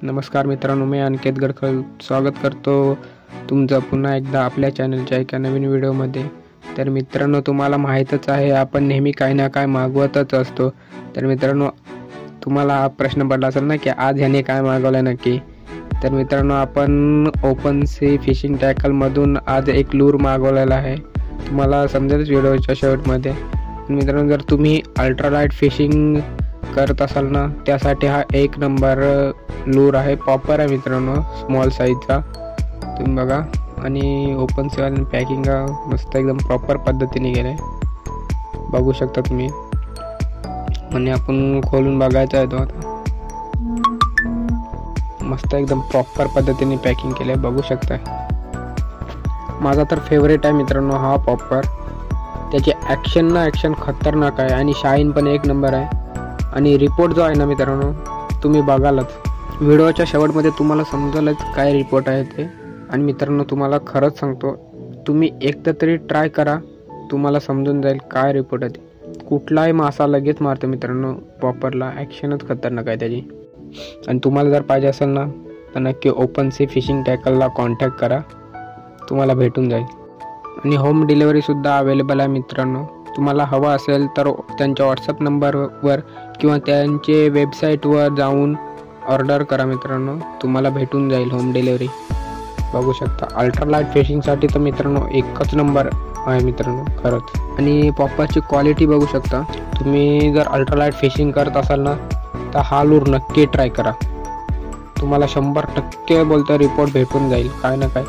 नमस्कार मित्रांनो, मी अनिकेत गडखळ स्वागत करतो तुमचं पुन्हा एकदा आपल्या चॅनलच्या एका नवीन व्हिडिओमध्ये। तर मित्रांनो, तुम्हाला माहीतच आहे आपण नेहमी काही ना काय मागवतच असतो। तर मित्रांनो, तुम्हाला हा प्रश्न पडला असेल ना की आज ह्याने काय मागवलं नक्की। तर मित्रांनो, आपण ओपन सी फिशिंग टॅकलमधून आज एक लूर मागवलेला आहे, तुम्हाला समजेलच व्हिडिओच्या शेवटमध्ये। मित्रांनो, जर तुम्ही अल्ट्रालाइट फिशिंग करत असाल ना, त्यासाठी हा एक नंबर लूर आहे। पॉपर आहे मित्रांनो, स्मॉल साईजचा, तुम्ही बघा। आणि ओपन सेवन पॅकिंग मस्त एकदम प्रॉपर पद्धतीने गेले, बघू शकता तुम्ही। आणि आपण खोलून बघायचा आहे तो आता, मस्त एकदम प्रॉपर पद्धतीने पॅकिंग केले, बघू शकता। माझा तर फेवरेट आहे मित्रांनो हा पॉपर। त्याची ॲक्शन खतरनाक आहे आणि शाईन पण एक नंबर आहे। आणि रिपोर्ट जो आहे ना मित्रांनो, तुम्ही बघालच व्हिडिओच्या शेवटमध्ये, तुम्हाला समजेलच काय रिपोर्ट आहे ते। आणि मित्रांनो, तुम्हाला खरंच सांगतो, तुम्ही एकदा तरी ट्राय करा, तुम्हाला समजून जाईल काय रिपोर्ट आहे ते। कुठलाही मासा लगेच मारतो मित्रांनो पॉपरला, ॲक्शनच खतरनाक आहे त्याची। आणि तुम्हाला जर पाहिजे असेल ना, तर नक्की ओपन सी फिशिंग टॅकलला कॉन्टॅक्ट करा, तुम्हाला भेटून जाईल। आणि होम डिलिव्हरीसुद्धा अवेलेबल आहे मित्रांनो। तुम्हाला हवं असेल तर त्यांच्या व्हॉट्सअप नंबरवर किंवा त्यांचे वेबसाईटवर जाऊन ऑर्डर करा मित्रांनो, तुम्हाला भेटून जाईल होम डिलिव्हरी, बघू शकता। अल्ट्रालाइट फिशिंगसाठी तर मित्रांनो एकच नंबर आहे मित्रांनो, खरंच। आणि पॉपरची क्वालिटी बघू शकता तुम्ही। जर अल्ट्रालाइट फिशिंग करत असाल ना, तर हा लूर नक्की ट्राय करा, तुम्हाला 100% बोलतो रिपोर्ट भेटून जाईल काय ना काय,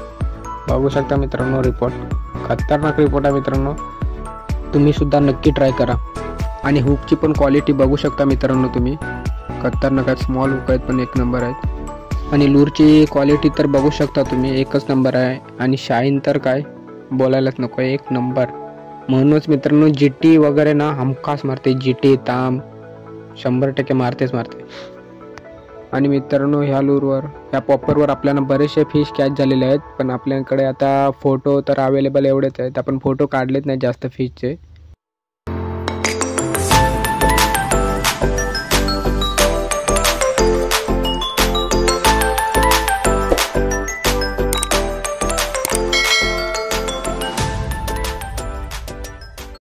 बघू शकता मित्रांनो। रिपोर्ट खतरनाक रिपोर्ट आहे मित्रांनो, तुम्ही सुद्धा नक्की ट्राय करा। आणि हुकची पण क्वालिटी बघू शकता मित्रांनो तुम्ही, खतरनाक आहे। स्मॉल हुक आहेत पण एक नंबर आहेत। आणि लूरची क्वालिटी तर बघू शकता तुम्ही, एकच नंबर आहे। आणि शाईन तर काय बोलायलाच नको, एक नंबर। म्हणूनच मित्रांनो, जीटी वगैरे ना हमखास मारते, जीटी ताम 100% मारते। आणि मित्रांनो, ह्या लूरवर, ह्या पॉपरवर आपल्याला बरेचसे फिश कॅच झालेले आहेत, पण आपल्याकडे आता फोटो तर अवेलेबल एवढेच आहेत, आपण फोटो काढलेच नाही जास्त फिशचे।